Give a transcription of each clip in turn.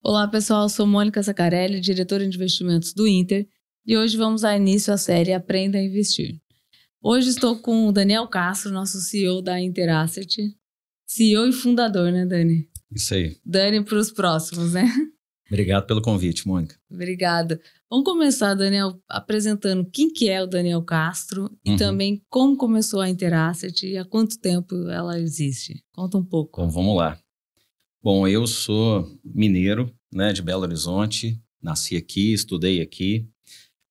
Olá pessoal, eu sou Mônica Sacarelli, diretora de investimentos do Inter, e hoje vamos dar início à série Aprenda a Investir. Hoje estou com o Daniel Castro, nosso CEO da Interasset, CEO e fundador, né, Dani? Isso aí. Dani para os próximos, né? Obrigado pelo convite, Mônica. Obrigada. Vamos começar, Daniel, apresentando quem que é o Daniel Castro e também como começou a Interasset e há quanto tempo ela existe. Conta um pouco. Então, vamos lá. Bom, eu sou mineiro, né, de Belo Horizonte, nasci aqui, estudei aqui,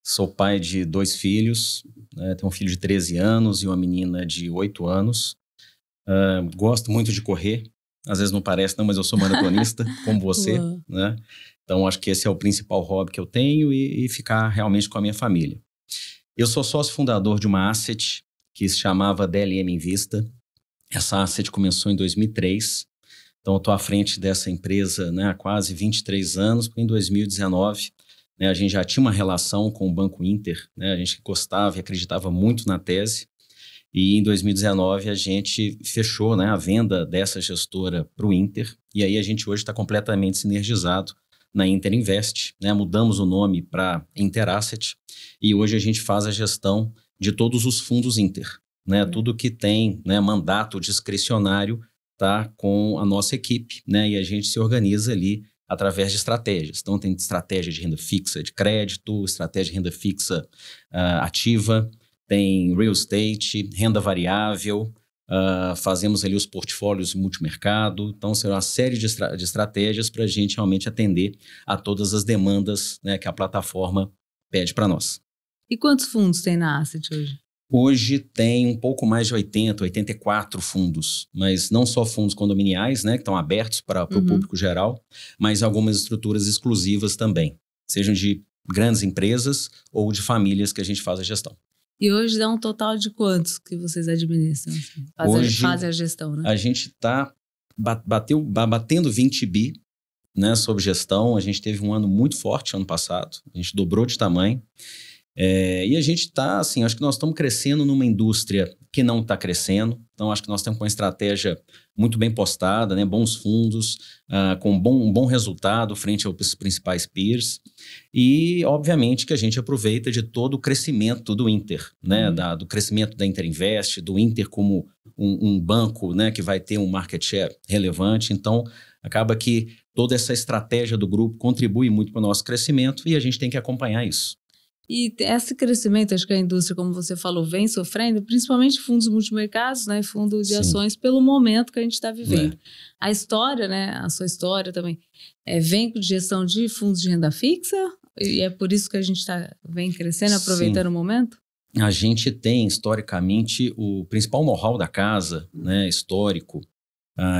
sou pai de 2 filhos, né, tenho um filho de 13 anos e uma menina de 8 anos. Gosto muito de correr, às vezes não parece não, mas eu sou maratonista, como você, né? Então acho que esse é o principal hobby que eu tenho e ficar realmente com a minha família. Eu sou sócio fundador de uma asset que se chamava DLM Invista. Essa asset começou em 2003. Então, eu estou à frente dessa empresa, né, há quase 23 anos, porque em 2019, né, a gente já tinha uma relação com o Banco Inter, né, a gente gostava e acreditava muito na tese, e em 2019 a gente fechou, né, a venda dessa gestora para o Inter, e aí a gente hoje está completamente sinergizado na Inter Invest, né, mudamos o nome para Interasset, e hoje a gente faz a gestão de todos os fundos Inter, né, tudo que tem, né, mandato discricionário, tá com a nossa equipe, né? E a gente se organiza ali através de estratégias. Então, tem estratégia de renda fixa de crédito, estratégia de renda fixa ativa, tem real estate, renda variável, fazemos ali os portfólios multimercado. Então, será uma série de estratégias para a gente realmente atender a todas as demandas, né, que a plataforma pede para nós. E quantos fundos tem na Asset hoje? Hoje tem um pouco mais de 84 fundos, mas não só fundos condominiais, né, que estão abertos para o público geral, mas algumas estruturas exclusivas também, sejam de grandes empresas ou de famílias que a gente faz a gestão. E hoje dá um total de quantos que vocês administram? Fazem a gestão, né? A gente está batendo 20 bi, né, sob gestão. A gente teve um ano muito forte ano passado, a gente dobrou de tamanho. E a gente está, assim, acho que nós estamos crescendo numa indústria que não está crescendo, então acho que nós temos uma estratégia muito bem postada, né, bons fundos, com um bom resultado frente aos principais peers e, obviamente, que a gente aproveita de todo o crescimento do Inter, né, do crescimento da Inter Invest, do Inter como um banco, né, que vai ter um market share relevante, então acaba que toda essa estratégia do grupo contribui muito para o nosso crescimento e a gente tem que acompanhar isso. E esse crescimento, acho que a indústria, como você falou, vem sofrendo, principalmente fundos multimercados, né, fundos de ações, pelo momento que a gente está vivendo. A história, né, a sua história também, vem de gestão de fundos de renda fixa? E é por isso que a gente vem crescendo, aproveitando o momento? A gente tem, historicamente, o principal know-how da casa, né, histórico,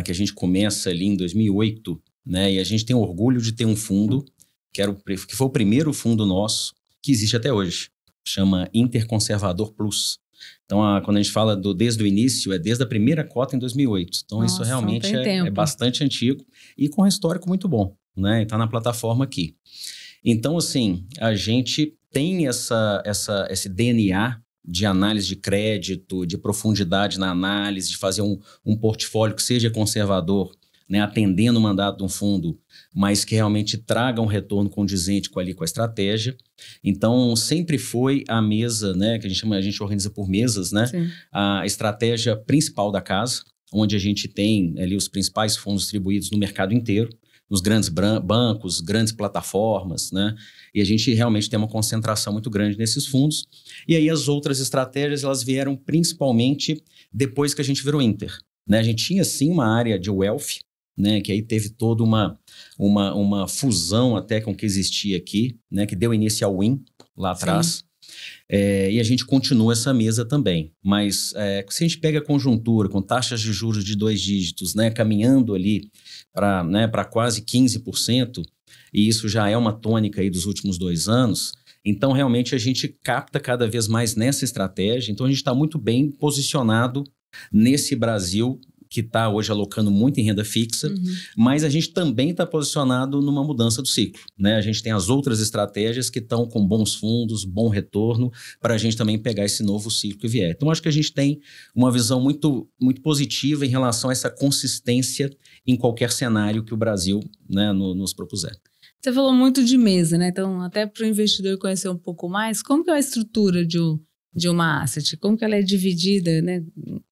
que a gente começa ali em 2008, né, e a gente tem orgulho de ter um fundo, que foi o primeiro fundo nosso, que existe até hoje, chama Interconservador Plus. Então, quando a gente fala desde o início, é desde a primeira cota em 2008. Então, isso realmente é bastante antigo e com um histórico muito bom, né? Está na plataforma aqui. Então, assim, a gente tem esse DNA de análise de crédito, de profundidade na análise, de fazer um portfólio que seja conservador, né, atendendo o mandato de um fundo, mas que realmente traga um retorno condizente com a estratégia. Então, sempre foi a mesa, né, que a gente organiza por mesas, né, a estratégia principal da casa, onde a gente tem ali os principais fundos distribuídos no mercado inteiro, nos grandes bancos, grandes plataformas, né, e a gente realmente tem uma concentração muito grande nesses fundos. E aí as outras estratégias, elas vieram principalmente depois que a gente virou Inter, né, a gente tinha sim uma área de wealth, né, que aí teve toda uma fusão até com o que existia aqui, né, que deu início ao Win lá atrás. E a gente continua essa mesa também. Mas se a gente pega a conjuntura com taxas de juros de 2 dígitos, né, caminhando ali para quase 15%, e isso já é uma tônica aí dos últimos 2 anos, então realmente a gente capta cada vez mais nessa estratégia. Então a gente está muito bem posicionado nesse Brasil que está hoje alocando muito em renda fixa, mas a gente também está posicionado numa mudança do ciclo, né? A gente tem as outras estratégias que estão com bons fundos, bom retorno, para a gente também pegar esse novo ciclo que vier. Então, acho que a gente tem uma visão muito, muito positiva em relação a essa consistência em qualquer cenário que o Brasil, né, nos propuser. Você falou muito de mesa, né? Então, até para o investidor conhecer um pouco mais, como que é a estrutura de uma asset? Como que ela é dividida, né?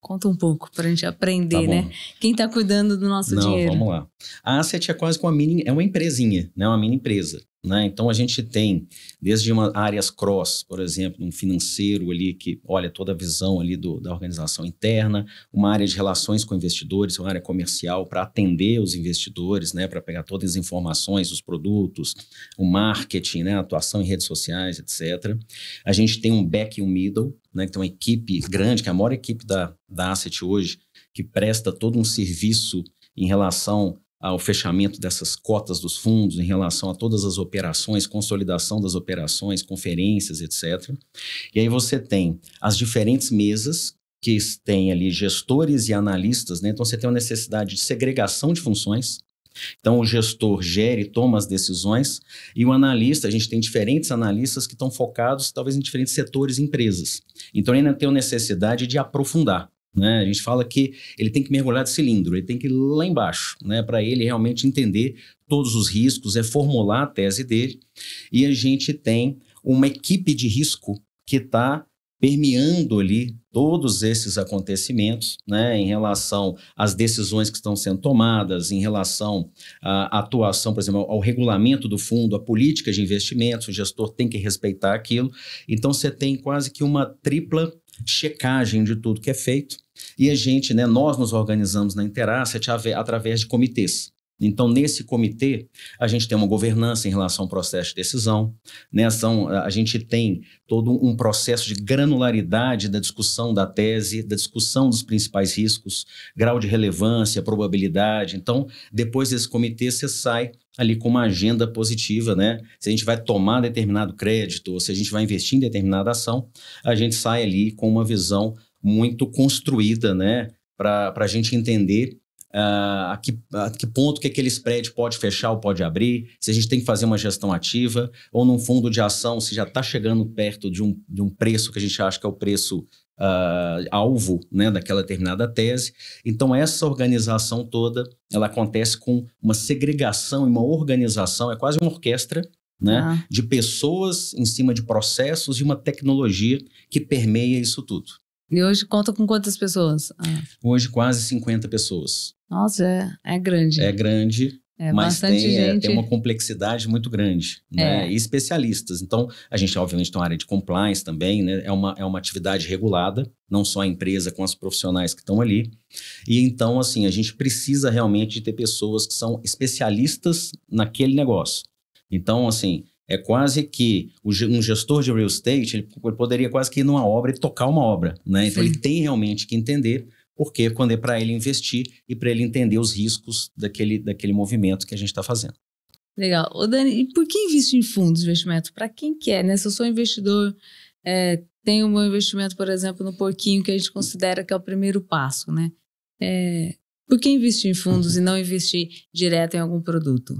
Conta um pouco para a gente aprender, né? Quem está cuidando do nosso dinheiro? Vamos lá. A asset é quase como uma empresinha, né? Uma mini empresa, né? Então, a gente tem desde áreas cross, por exemplo, um financeiro ali que olha toda a visão ali da organização interna, uma área de relações com investidores, uma área comercial para atender os investidores, né? Para pegar todas as informações dos produtos, o marketing, né? A atuação em redes sociais, etc. A gente tem um back e um middle, né? Que tem uma equipe grande, que é a maior equipe da Asset hoje, que presta todo um serviço em relação ao fechamento dessas cotas dos fundos, em relação a todas as operações, consolidação das operações, conferências, etc. E aí você tem as diferentes mesas que têm ali gestores e analistas, né? Então você tem uma necessidade de segregação de funções. Então o gestor gere, toma as decisões, e o analista, a gente tem diferentes analistas que estão focados talvez em diferentes setores e empresas. Então ainda tem a necessidade de aprofundar. Né? A gente fala que ele tem que mergulhar de cilindro, ele tem que ir lá embaixo, né? Para ele realmente entender todos os riscos, formular a tese dele. E a gente tem uma equipe de risco que está permeando ali todos esses acontecimentos, né? Em relação às decisões que estão sendo tomadas, em relação à atuação, por exemplo, ao regulamento do fundo, à política de investimentos, o gestor tem que respeitar aquilo. Então, você tem quase que uma tripla checagem de tudo que é feito. E a gente, né, nós nos organizamos na Interasset através de comitês. Então, nesse comitê, a gente tem uma governança em relação ao processo de decisão, né? A gente tem todo um processo de granularidade da discussão da tese, da discussão dos principais riscos, grau de relevância, probabilidade. Então, depois desse comitê, você sai ali com uma agenda positiva, né? Se a gente vai tomar determinado crédito ou se a gente vai investir em determinada ação, a gente sai ali com uma visão muito construída, né? Para a gente entender a que ponto que aquele spread pode fechar ou pode abrir, se a gente tem que fazer uma gestão ativa ou num fundo de ação, se já está chegando perto de um preço que a gente acha que é o preço alvo, né, daquela determinada tese. Então essa organização toda, ela acontece com uma segregação e uma organização, é quase uma orquestra, né, de pessoas em cima de processos e uma tecnologia que permeia isso tudo. E hoje conta com quantas pessoas? Hoje quase 50 pessoas. Nossa, é grande. É grande, mas tem uma complexidade muito grande, né? E especialistas. Então, a gente obviamente tem uma área de compliance também, né? É uma atividade regulada, não só a empresa com os profissionais que estão ali. E então, assim, a gente precisa realmente ter pessoas que são especialistas naquele negócio. Então, assim, é quase que um gestor de real estate, ele poderia quase que ir numa obra e tocar uma obra, né? Então, ele tem realmente que entender porque quando é para ele investir e para ele entender os riscos daquele movimento que a gente está fazendo. Legal. Ô Dani, e por que investir em fundos de investimento? Para quem que é, né? Se eu sou investidor, tenho o meu investimento, por exemplo, no porquinho, que a gente considera que é o primeiro passo, né? Por que investir em fundos e não investir direto em algum produto?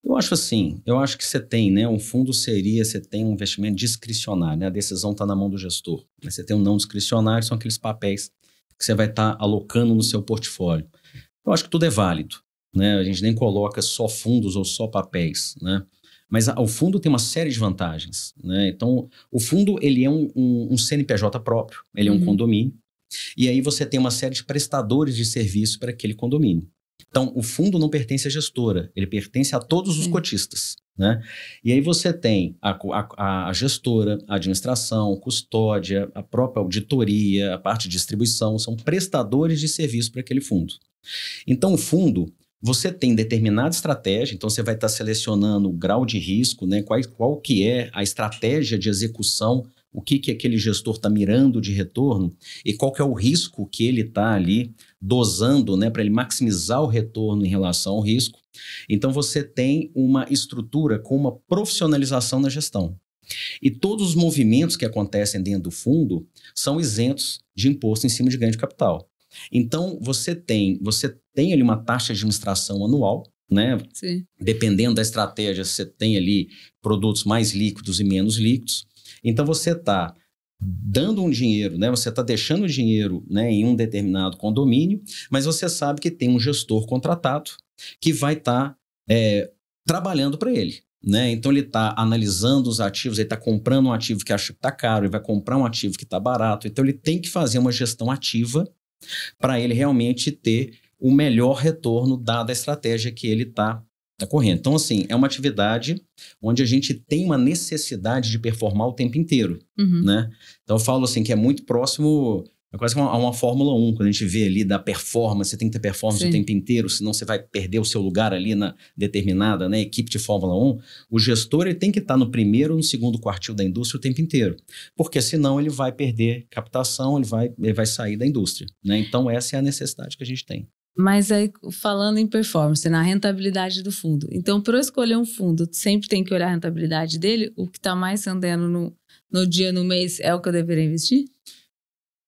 Eu acho assim, que você tem, né? Um fundo você tem um investimento discricionário, né? A decisão está na mão do gestor. Você tem um não discricionário, são aqueles papéis que você vai estar alocando no seu portfólio. Eu acho que tudo é válido, né? A gente nem coloca só fundos ou só papéis, né? Mas o fundo tem uma série de vantagens, né? Então, o fundo, ele é um CNPJ próprio, ele é um condomínio, e aí você tem uma série de prestadores de serviço para aquele condomínio. Então, o fundo não pertence à gestora, ele pertence a todos os cotistas, né? E aí você tem a gestora, a administração, custódia, a própria auditoria, a parte de distribuição, são prestadores de serviço para aquele fundo. Então, o fundo, você tem determinada estratégia, então você vai estar selecionando o grau de risco, né? Qual que é a estratégia de execução, o que aquele gestor está mirando de retorno e qual que é o risco que ele está ali dosando, né, para ele maximizar o retorno em relação ao risco. Então você tem uma estrutura com uma profissionalização na gestão. E todos os movimentos que acontecem dentro do fundo são isentos de imposto em cima de ganho de capital. Então, você tem ali uma taxa de administração anual, né? Sim. Dependendo da estratégia, você tem ali produtos mais líquidos e menos líquidos. Então, você está dando um dinheiro, né? Você está deixando o dinheiro, né, em um determinado condomínio, mas você sabe que tem um gestor contratado que vai estar trabalhando para ele. Né? Então ele está analisando os ativos, ele está comprando um ativo que acha que está caro, ele vai comprar um ativo que está barato. Então ele tem que fazer uma gestão ativa para ele realmente ter o melhor retorno dada a estratégia que ele está correndo. Então, assim, é uma atividade onde a gente tem uma necessidade de performar o tempo inteiro, né? Então, eu falo assim que é muito próximo, é quase que uma Fórmula 1, quando a gente vê ali da performance, você tem que ter performance o tempo inteiro, senão você vai perder o seu lugar ali na determinada, né, equipe de Fórmula 1. O gestor ele tem que estar no primeiro ou no segundo quartil da indústria o tempo inteiro, porque senão ele vai perder captação, ele vai sair da indústria, né? Então, essa é a necessidade que a gente tem. Mas aí, falando em performance, na rentabilidade do fundo. Então, para eu escolher um fundo, sempre tem que olhar a rentabilidade dele? O que está mais andando no dia, no mês, é o que eu deveria investir?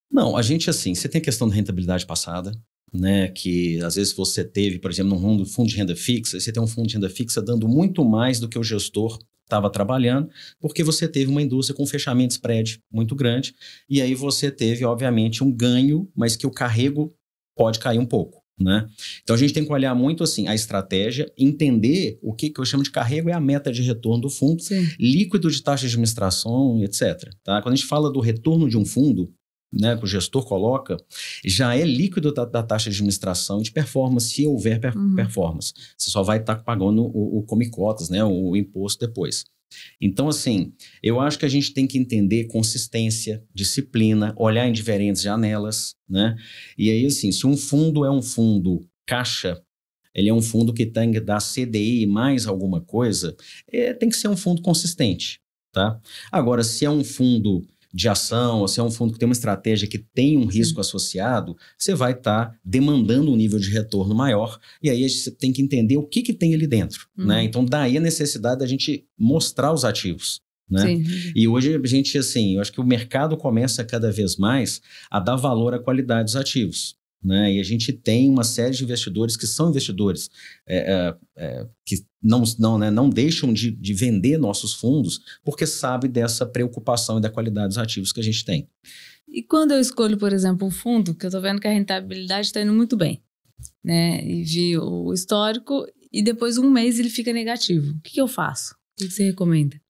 Não, a gente, assim, você tem a questão da rentabilidade passada, né? Que às vezes você teve, por exemplo, num fundo de renda fixa, você tem um fundo de renda fixa dando muito mais do que o gestor estava trabalhando, porque você teve uma indústria com fechamento de spread muito grande, e aí você teve, obviamente, um ganho, mas que o carrego pode cair um pouco. Né? Então a gente tem que olhar muito assim a estratégia, entender o que eu chamo de carrego é a meta de retorno do fundo, líquido de taxa de administração, etc. Tá? Quando a gente fala do retorno de um fundo, né, que o gestor coloca, já é líquido da taxa de administração e de performance, se houver performance. Você só vai estar pagando o come-cotas, né, o imposto depois. Então, assim, eu acho que a gente tem que entender consistência, disciplina, olhar em diferentes janelas, né? E aí, assim, se um fundo é um fundo caixa, ele é um fundo que tem que dar CDI mais alguma coisa, tem que ser um fundo consistente, tá? Agora, se é um fundo de ação, ou se é um fundo que tem uma estratégia que tem um risco associado, você vai estar demandando um nível de retorno maior, e aí você tem que entender o que tem ali dentro, né? Então, daí a necessidade da gente mostrar os ativos, né? E hoje a gente, assim, eu acho que o mercado começa cada vez mais a dar valor à qualidade dos ativos, né? E a gente tem uma série de investidores que são investidores que não deixam de vender nossos fundos porque sabe dessa preocupação e da qualidade dos ativos que a gente tem. E quando eu escolho, por exemplo, um fundo, que eu estou vendo que a rentabilidade está indo muito bem, né? E vi o histórico e depois um mês ele fica negativo. O que eu faço? O que você recomenda?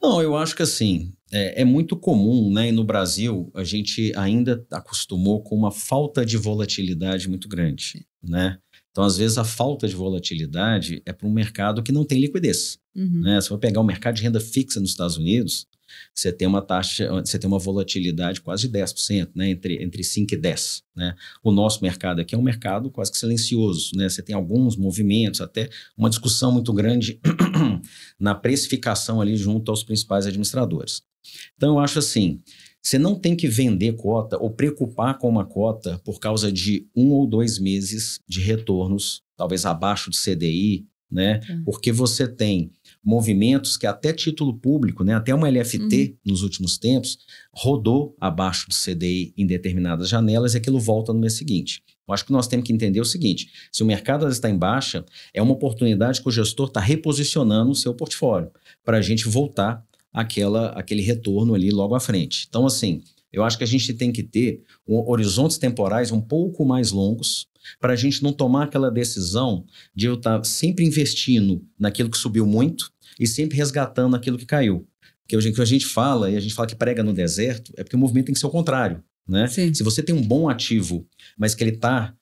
Não, eu acho que assim, é muito comum, né? E no Brasil, a gente ainda acostumou com uma falta de volatilidade muito grande, né? Então, às vezes, a falta de volatilidade é para um mercado que não tem liquidez, né? Se for pegar o mercado de renda fixa nos Estados Unidos, você tem uma volatilidade quase de 10%, né? Entre 5 e 10%, né? O nosso mercado aqui é um mercado quase que silencioso, né? Você tem alguns movimentos, até uma discussão muito grande na precificação ali junto aos principais administradores. Então, eu acho assim, você não tem que vender cota ou preocupar com uma cota por causa de 1 ou 2 meses de retornos, talvez abaixo de CDI, né? Porque você tem movimentos que até título público, né? Até uma LFT nos últimos tempos rodou abaixo do CDI em determinadas janelas e aquilo volta no mês seguinte. Eu acho que nós temos que entender o seguinte, se o mercado está em baixa, é uma oportunidade que o gestor está reposicionando o seu portfólio para a gente voltar aquele retorno ali logo à frente. Então, assim, eu acho que a gente tem que ter horizontes temporais um pouco mais longos para a gente não tomar aquela decisão de eu estar sempre investindo naquilo que subiu muito e sempre resgatando aquilo que caiu. Porque o que a gente fala, e a gente fala que prega no deserto, é porque o movimento tem que ser o contrário, né? Se você tem um bom ativo, mas que ele tá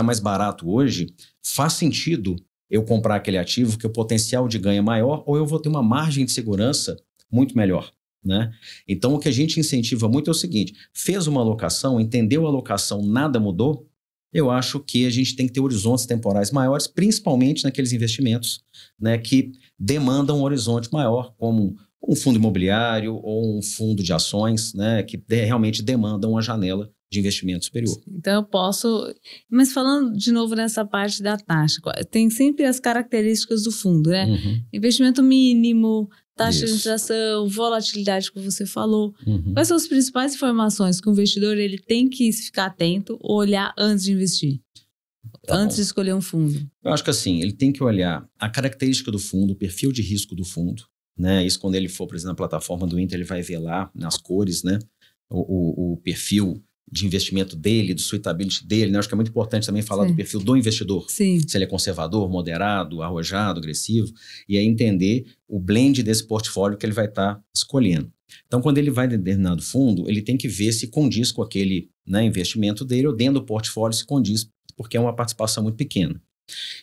mais barato hoje, faz sentido eu comprar aquele ativo que o potencial de ganho é maior ou eu vou ter uma margem de segurança muito melhor, né? Então, o que a gente incentiva muito é o seguinte, fez uma alocação, entendeu a alocação, nada mudou, eu acho que a gente tem que ter horizontes temporais maiores, principalmente naqueles investimentos, né, que demandam um horizonte maior, como um fundo imobiliário ou um fundo de ações, né, que realmente demandam uma janela de investimento superior. Então eu posso... Mas falando de novo nessa parte da taxa, tem sempre as características do fundo, né? Investimento mínimo, taxa de administração, volatilidade que você falou. Quais são as principais informações que o investidor ele tem que ficar atento ou olhar antes de investir? Antes de escolher um fundo? Eu acho que assim, ele tem que olhar a característica do fundo, o perfil de risco do fundo, né? Isso quando ele for, por exemplo, na plataforma do Inter, ele vai ver lá nas cores, né? O perfil de investimento dele, do suitability dele, né? Acho que é muito importante também falar do perfil do investidor. Sim. Se ele é conservador, moderado, arrojado, agressivo, e aí entender o blend desse portfólio que ele vai estar escolhendo. Então, quando ele vai em determinado fundo, ele tem que ver se condiz com aquele, né, investimento dele, ou dentro do portfólio se condiz, porque é uma participação muito pequena.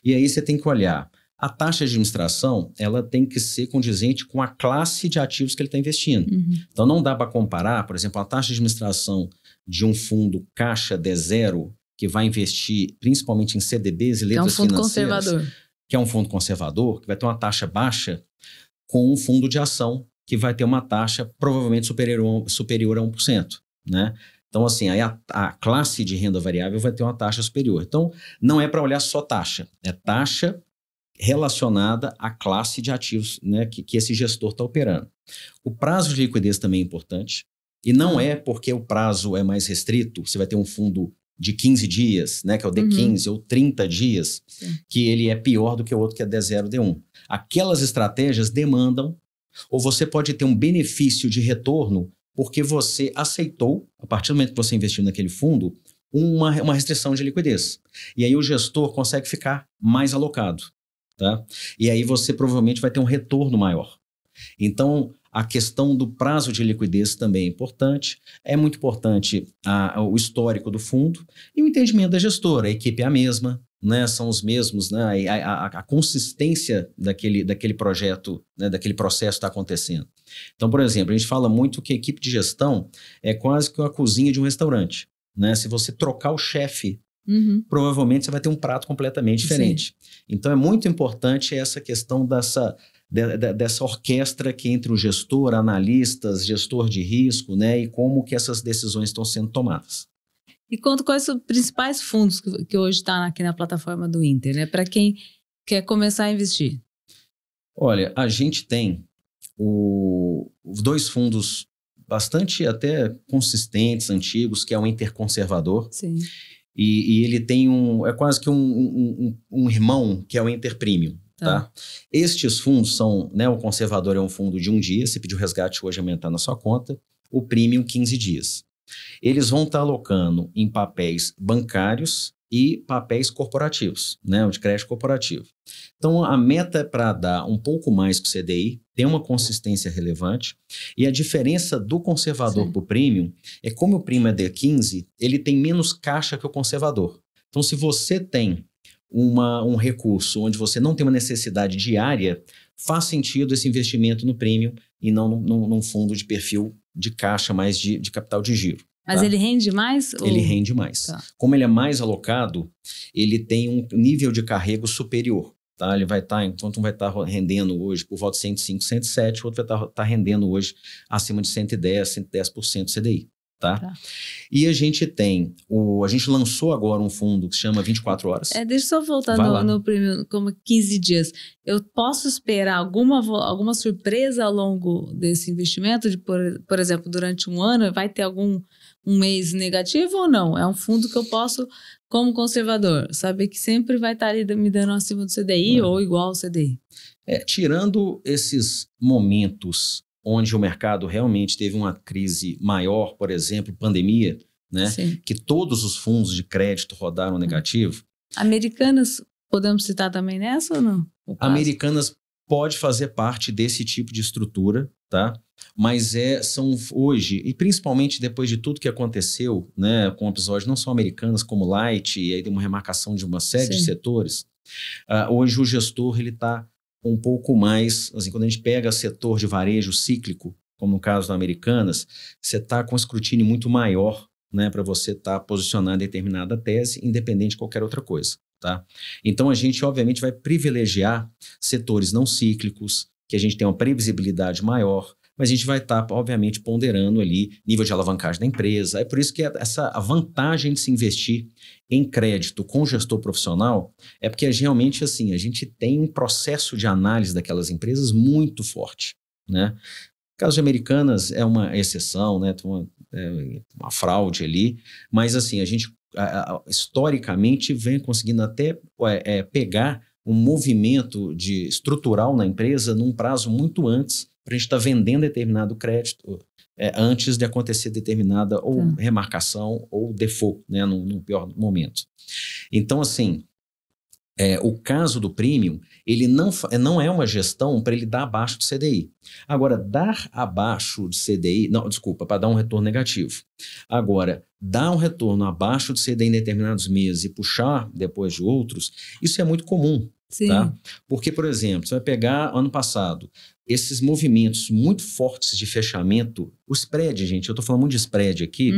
E aí você tem que olhar, a taxa de administração, ela tem que ser condizente com a classe de ativos que ele está investindo. Então, não dá para comparar, por exemplo, a taxa de administração de um fundo caixa D0, que vai investir principalmente em CDBs e letras financeiras. Que é um fundo conservador. Que é um fundo conservador, que vai ter uma taxa baixa, com um fundo de ação, que vai ter uma taxa provavelmente superior a 1%, né? Então, assim, aí a classe de renda variável vai ter uma taxa superior. Então, não é para olhar só taxa, é taxa relacionada à classe de ativos, né, que esse gestor está operando. O prazo de liquidez também é importante, e não é porque o prazo é mais restrito, você vai ter um fundo de 15 dias, né, que é o D15, ou 30 dias, que ele é pior do que o outro que é D0, D1. Aquelas estratégias demandam, ou você pode ter um benefício de retorno porque você aceitou, a partir do momento que você investiu naquele fundo, uma restrição de liquidez. E aí o gestor consegue ficar mais alocado, tá? E aí você provavelmente vai ter um retorno maior. Então, a questão do prazo de liquidez também é importante. É muito importante o histórico do fundo e o entendimento da gestora. A equipe é a mesma, né? São os mesmos, né? A consistência daquele projeto, né? Daquele processo está acontecendo. Então, por exemplo, a gente fala muito que a equipe de gestão é quase que a cozinha de um restaurante, né? Se você trocar o chefe, provavelmente você vai ter um prato completamente diferente. Sim. Então, é muito importante essa questão dessa orquestra que entre o gestor, analistas, gestor de risco, né? E como que essas decisões estão sendo tomadas. E quais são os principais fundos que hoje estão aqui na plataforma do Inter, né? Para quem quer começar a investir. Olha, a gente tem os dois fundos bastante até consistentes, antigos, que é o Inter Conservador. Sim. E ele tem é quase que um irmão, que é o Inter Premium. Tá? Estes fundos são, né, o conservador é um fundo de 1 dia, se pedir o resgate hoje aumentar na sua conta, o premium 15 dias. Eles vão estar alocando em papéis bancários e papéis corporativos, né, o de crédito corporativo. Então, a meta é para dar um pouco mais que o CDI, tem uma consistência relevante, e a diferença do conservador para o premium é como o premium é D15, ele tem menos caixa que o conservador. Então, se você tem um recurso onde você não tem uma necessidade diária, faz sentido esse investimento no premium e não num fundo de perfil de caixa, mais de capital de giro. Mas ele rende mais? Ele rende mais. Como ele é mais alocado, ele tem um nível de carrego superior. Tá? Ele vai estar, enquanto um vai estar rendendo hoje por volta de 105, 107, o outro vai estar rendendo hoje acima de 110% CDI. Tá? E a gente a gente lançou agora um fundo que se chama 24 horas. Deixa eu só voltar no primeiro, como 15 dias. Eu posso esperar alguma surpresa ao longo desse investimento? Por exemplo, durante um ano, vai ter um mês negativo ou não? É um fundo que eu posso, como conservador, saber que sempre vai estar ali me dando acima do CDI ou igual ao CDI? Tirando esses momentos onde o mercado realmente teve uma crise maior, por exemplo, pandemia, né? Que todos os fundos de crédito rodaram negativo. Americanas, podemos citar também nessa ou não? Americanas pode fazer parte desse tipo de estrutura, tá? Mas são hoje, e principalmente depois de tudo que aconteceu, né, com o episódio não só Americanas, como Light, e aí tem uma remarcação de uma série de setores, hoje o gestor ele está um pouco mais, assim, quando a gente pega setor de varejo cíclico, como no caso da Americanas, você está com um escrutínio muito maior, né, para você estar posicionando determinada tese, independente de qualquer outra coisa. Tá? Então, a gente, obviamente, vai privilegiar setores não cíclicos, que a gente tem uma previsibilidade maior, mas a gente vai estar, obviamente, ponderando ali nível de alavancagem da empresa. É por isso que a vantagem de se investir em crédito com gestor profissional é porque realmente assim, a gente tem um processo de análise daquelas empresas muito forte. né? O caso de Americanas é uma exceção, né? Tem uma fraude ali, mas assim, a gente historicamente vem conseguindo até pegar um movimento estrutural na empresa num prazo muito antes, para a gente estar vendendo determinado crédito antes de acontecer determinada ou remarcação ou default, né, no pior momento. Então, assim, o caso do premium, ele não é uma gestão para ele dar abaixo do CDI. Agora, dar abaixo do CDI, não, desculpa, para dar um retorno negativo. Agora, dar um retorno abaixo do CDI em determinados meses e puxar depois de outros, isso é muito comum. Sim. Tá? Porque, por exemplo, você vai pegar ano passado, esses movimentos muito fortes de fechamento, o spread, gente, eu estou falando muito de spread aqui,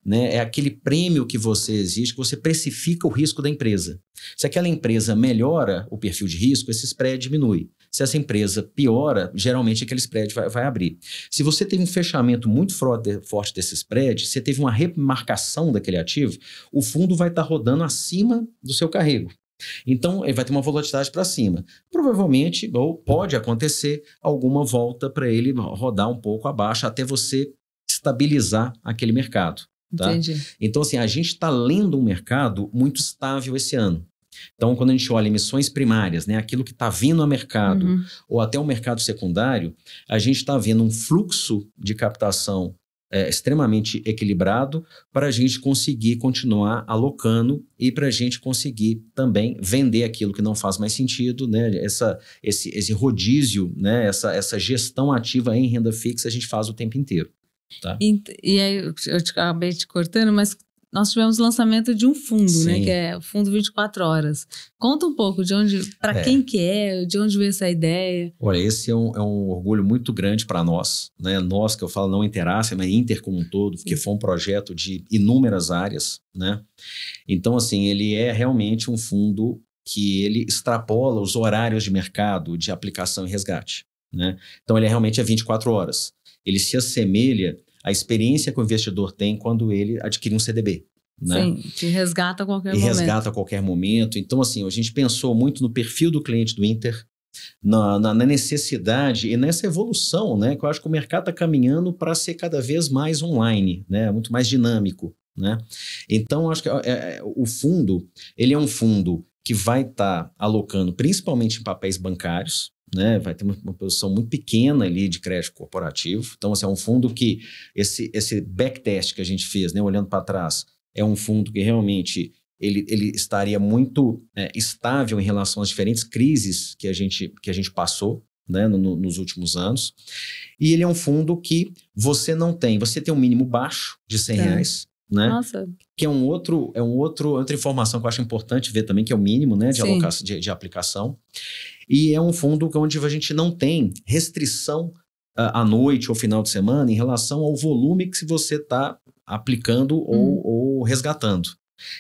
né, é aquele prêmio que você exige, que você precifica o risco da empresa. Se aquela empresa melhora o perfil de risco, esse spread diminui. Se essa empresa piora, geralmente aquele spread vai abrir. Se você teve um fechamento muito forte desse spread, você teve uma remarcação daquele ativo, o fundo vai estar rodando acima do seu carrego. Então, ele vai ter uma volatilidade para cima. Provavelmente, ou pode acontecer, alguma volta para ele rodar um pouco abaixo até você estabilizar aquele mercado. Tá? Entendi. Então, assim, a gente está lendo um mercado muito estável esse ano. Então, quando a gente olha emissões primárias, né, aquilo que está vindo ao mercado, ou até o mercado secundário, a gente está vendo um fluxo de captação extremamente equilibrado para a gente conseguir continuar alocando e para a gente conseguir também vender aquilo que não faz mais sentido, né? Esse rodízio, né? Essa gestão ativa em renda fixa a gente faz o tempo inteiro. Tá? E aí eu acabei te cortando, mas nós tivemos o lançamento de um fundo, né? Que é o Fundo 24 Horas. Conta um pouco de onde, para quem que de onde veio essa ideia. Olha, esse é um orgulho muito grande para nós, né? Nós, que eu falo não Interace, mas Inter como um todo, porque foi um projeto de inúmeras áreas, né? Então, assim, ele é realmente um fundo que ele extrapola os horários de mercado de aplicação e resgate, né? Então, ele realmente é 24 horas. Ele se assemelha à experiência que o investidor tem quando ele adquire um CDB. Né? Sim, te resgata a qualquer momento. E resgata a qualquer momento. Então, assim, a gente pensou muito no perfil do cliente do Inter, na necessidade e nessa evolução, né? Que eu acho que o mercado está caminhando para ser cada vez mais online, né? Muito mais dinâmico, né? Então, acho que o fundo, ele é um fundo que vai estar alocando principalmente em papéis bancários, né? Vai ter uma posição muito pequena ali de crédito corporativo. Então, assim, é um fundo que esse backtest que a gente fez, né? Olhando para trás, é um fundo que realmente ele estaria muito estável em relação às diferentes crises que a gente passou, né, nos últimos anos. E ele é um fundo que você tem um mínimo baixo de R$100, né? Nossa. Que é outra informação que eu acho importante ver também, que é o mínimo, né, de alocação, de aplicação. E é um fundo onde a gente não tem restrição à noite ou final de semana em relação ao volume que você está aplicando ou resgatando.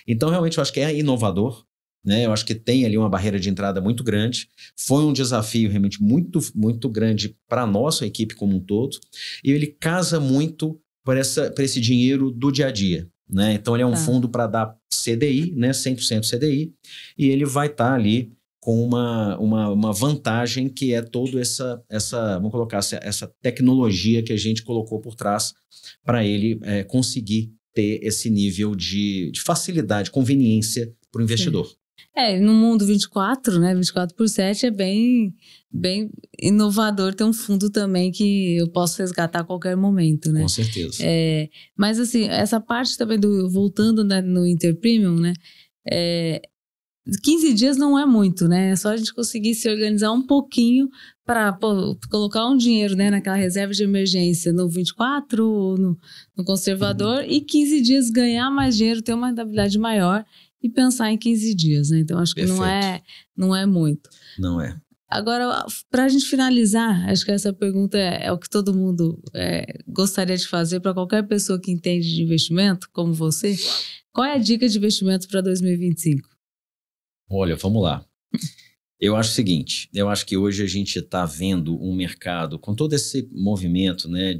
Então, realmente, eu acho que é inovador, né? Eu acho que tem ali uma barreira de entrada muito grande. Foi um desafio realmente muito, muito grande para a nossa equipe como um todo. E ele casa muito para esse dinheiro do dia a dia, né? Então, ele é um fundo para dar CDI, né? 100% CDI. E ele vai estar ali com uma vantagem que é toda vamos colocar, essa tecnologia que a gente colocou por trás para ele conseguir ter esse nível de facilidade, conveniência para o investidor. No mundo 24, né, 24/7 é bem inovador ter um fundo também que eu posso resgatar a qualquer momento, né? Com certeza. Mas assim, essa parte também voltando, né, no Inter Premium, né, 15 dias não é muito, né? É só a gente conseguir se organizar um pouquinho para colocar um dinheiro, né, naquela reserva de emergência no 24 ou no conservador e 15 dias ganhar mais dinheiro, ter uma rentabilidade maior e pensar em 15 dias, né? Então, acho que não é muito. Não é. Agora, para a gente finalizar, acho que essa pergunta é o que todo mundo gostaria de fazer para qualquer pessoa que entende de investimento, como você. Qual é a dica de investimento para 2025? Olha, vamos lá. Eu acho o seguinte, eu acho que hoje a gente está vendo um mercado com todo esse movimento, né,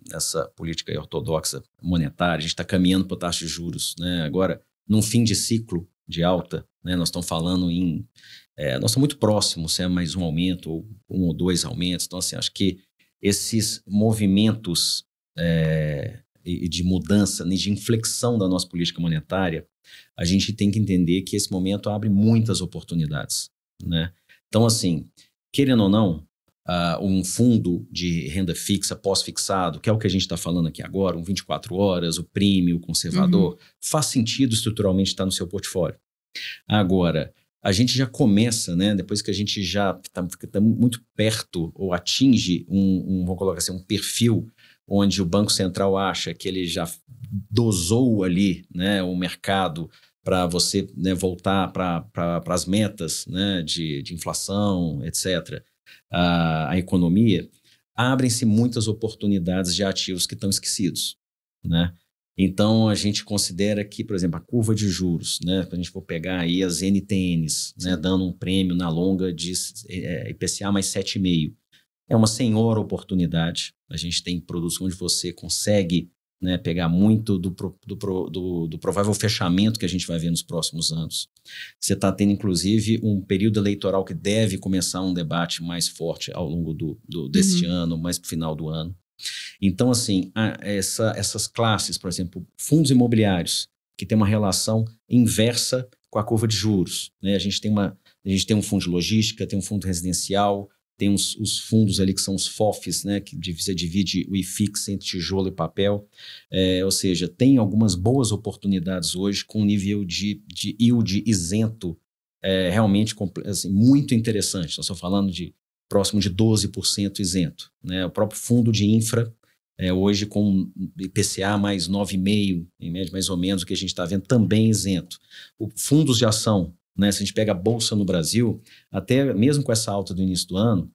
dessa política ortodoxa monetária, a gente está caminhando para taxa de juros, né, agora num fim de ciclo de alta, né, nós estamos falando nós estamos muito próximos, se é mais um aumento ou um ou dois aumentos, então assim, acho que esses movimentos de mudança, de inflexão da nossa política monetária, a gente tem que entender que esse momento abre muitas oportunidades, né? Então, assim, querendo ou não, um fundo de renda fixa, pós-fixado, que é o que a gente está falando aqui agora, um 24 horas, o premium, o conservador, faz sentido estruturalmente estar no seu portfólio. Agora, a gente já começa, né, depois que a gente já está muito perto ou atinge vamos colocar assim, um perfil onde o Banco Central acha que ele já dosou ali, né, o mercado para você, né, voltar para as metas, né, de inflação, etc., a economia, abrem-se muitas oportunidades de ativos que estão esquecidos, né? Então, a gente considera que, por exemplo, a curva de juros, né, quando a gente for pegar aí as NTNs, né, dando um prêmio na longa de IPCA mais 7,5%, é uma senhora oportunidade. A gente tem produtos onde você consegue, né, pegar muito do provável fechamento que a gente vai ver nos próximos anos. Você está tendo, inclusive, um período eleitoral que deve começar um debate mais forte ao longo deste ano, mais para o final do ano. Então, assim, essas classes, por exemplo, fundos imobiliários, que tem uma relação inversa com a curva de juros, né? A gente tem um fundo de logística, tem um fundo residencial, tem os fundos ali que são os FOFs, né, que você divide o IFIX entre tijolo e papel, ou seja, tem algumas boas oportunidades hoje com um nível de yield isento realmente assim, muito interessante. Nós estamos falando de próximo de 12% isento, né? O próprio fundo de infra, hoje com IPCA mais 9,5%, em média mais ou menos o que a gente está vendo, também isento. Fundos de ação, né? Se a gente pega a Bolsa no Brasil, até mesmo com essa alta do início do ano,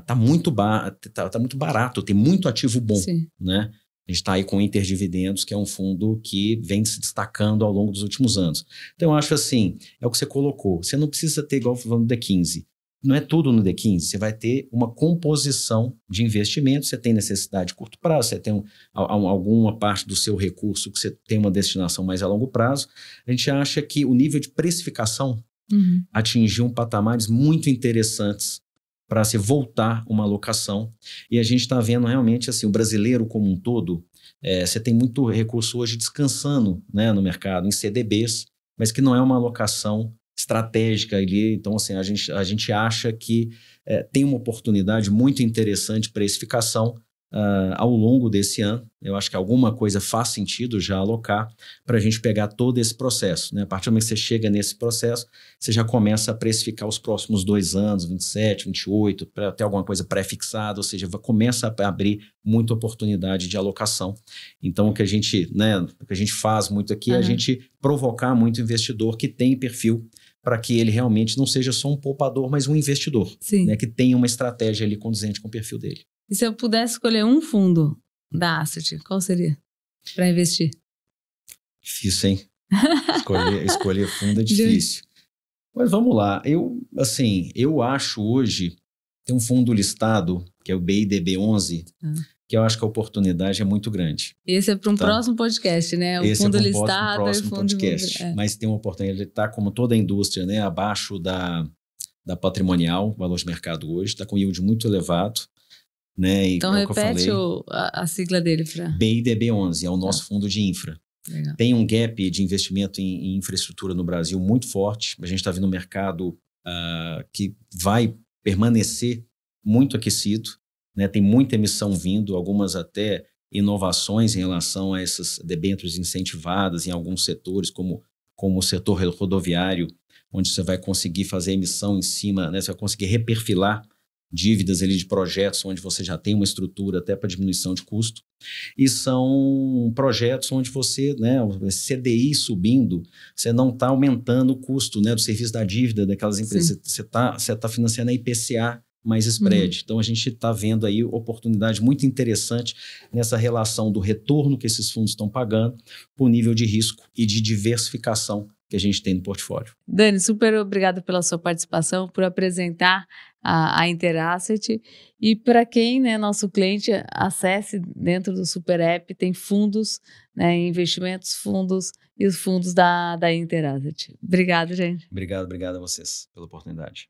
tá muito barato, tem muito ativo bom, né? A gente está aí com o Interdividendos, que é um fundo que vem se destacando ao longo dos últimos anos. Então, eu acho assim, é o que você colocou, você não precisa ter igual no D15, não é tudo no D15, você vai ter uma composição de investimento, você tem necessidade de curto prazo, você tem alguma parte do seu recurso que você tem uma destinação mais a longo prazo. A gente acha que o nível de precificação atingiu patamares muito interessantes para se voltar uma alocação, e a gente está vendo realmente assim, o brasileiro como um todo, você tem muito recurso hoje descansando, né, no mercado, em CDBs, mas que não é uma alocação estratégica ali. Então, assim, a gente acha que tem uma oportunidade muito interessante de precificação ao longo desse ano. Eu acho que alguma coisa faz sentido já alocar para a gente pegar todo esse processo, né? A partir do momento que você chega nesse processo, você já começa a precificar os próximos 2 anos, 27, 28, para ter alguma coisa pré-fixada, ou seja, começa a abrir muita oportunidade de alocação. Então, o que a gente faz muito aqui é a gente provocar muito investidor que tem perfil para que ele realmente não seja só um poupador, mas um investidor, né, que tenha uma estratégia ali condizente com o perfil dele. E se eu pudesse escolher um fundo da Asset, qual seria para investir? Difícil, hein? Escolher fundo é difícil. Mas vamos lá. Eu acho hoje, tem um fundo listado, que é o BIDB11, que eu acho que a oportunidade é muito grande. Esse é para um próximo podcast, né? O fundo listado e fundo podcast. Mas tem uma oportunidade, ele está, como toda a indústria, né, abaixo da patrimonial, o valor de mercado hoje, está com yield muito elevado. Né? Então repete a sigla dele para... BIDB11, é o nosso fundo de infra. Legal. Tem um gap de investimento em infraestrutura no Brasil muito forte. A gente está vendo um mercado que vai permanecer muito aquecido, né? Tem muita emissão vindo, algumas até inovações em relação a essas debêntures incentivadas em alguns setores, como o setor rodoviário, onde você vai conseguir fazer emissão em cima, né? Você vai conseguir reperfilar dívidas ali de projetos onde você já tem uma estrutura até para diminuição de custo, e são projetos onde você, né, o CDI subindo, você não está aumentando o custo, né, do serviço da dívida daquelas empresas, você tá financiando a IPCA mais spread. Então a gente está vendo aí oportunidade muito interessante nessa relação do retorno que esses fundos estão pagando por nível de risco e de diversificação que a gente tem no portfólio. Dani, super obrigada pela sua participação, por apresentar a Interasset, e para quem, né, nosso cliente, acesse dentro do Super App, tem fundos, né, investimentos, fundos e os fundos da Interasset. Obrigado, gente. Obrigado a vocês pela oportunidade.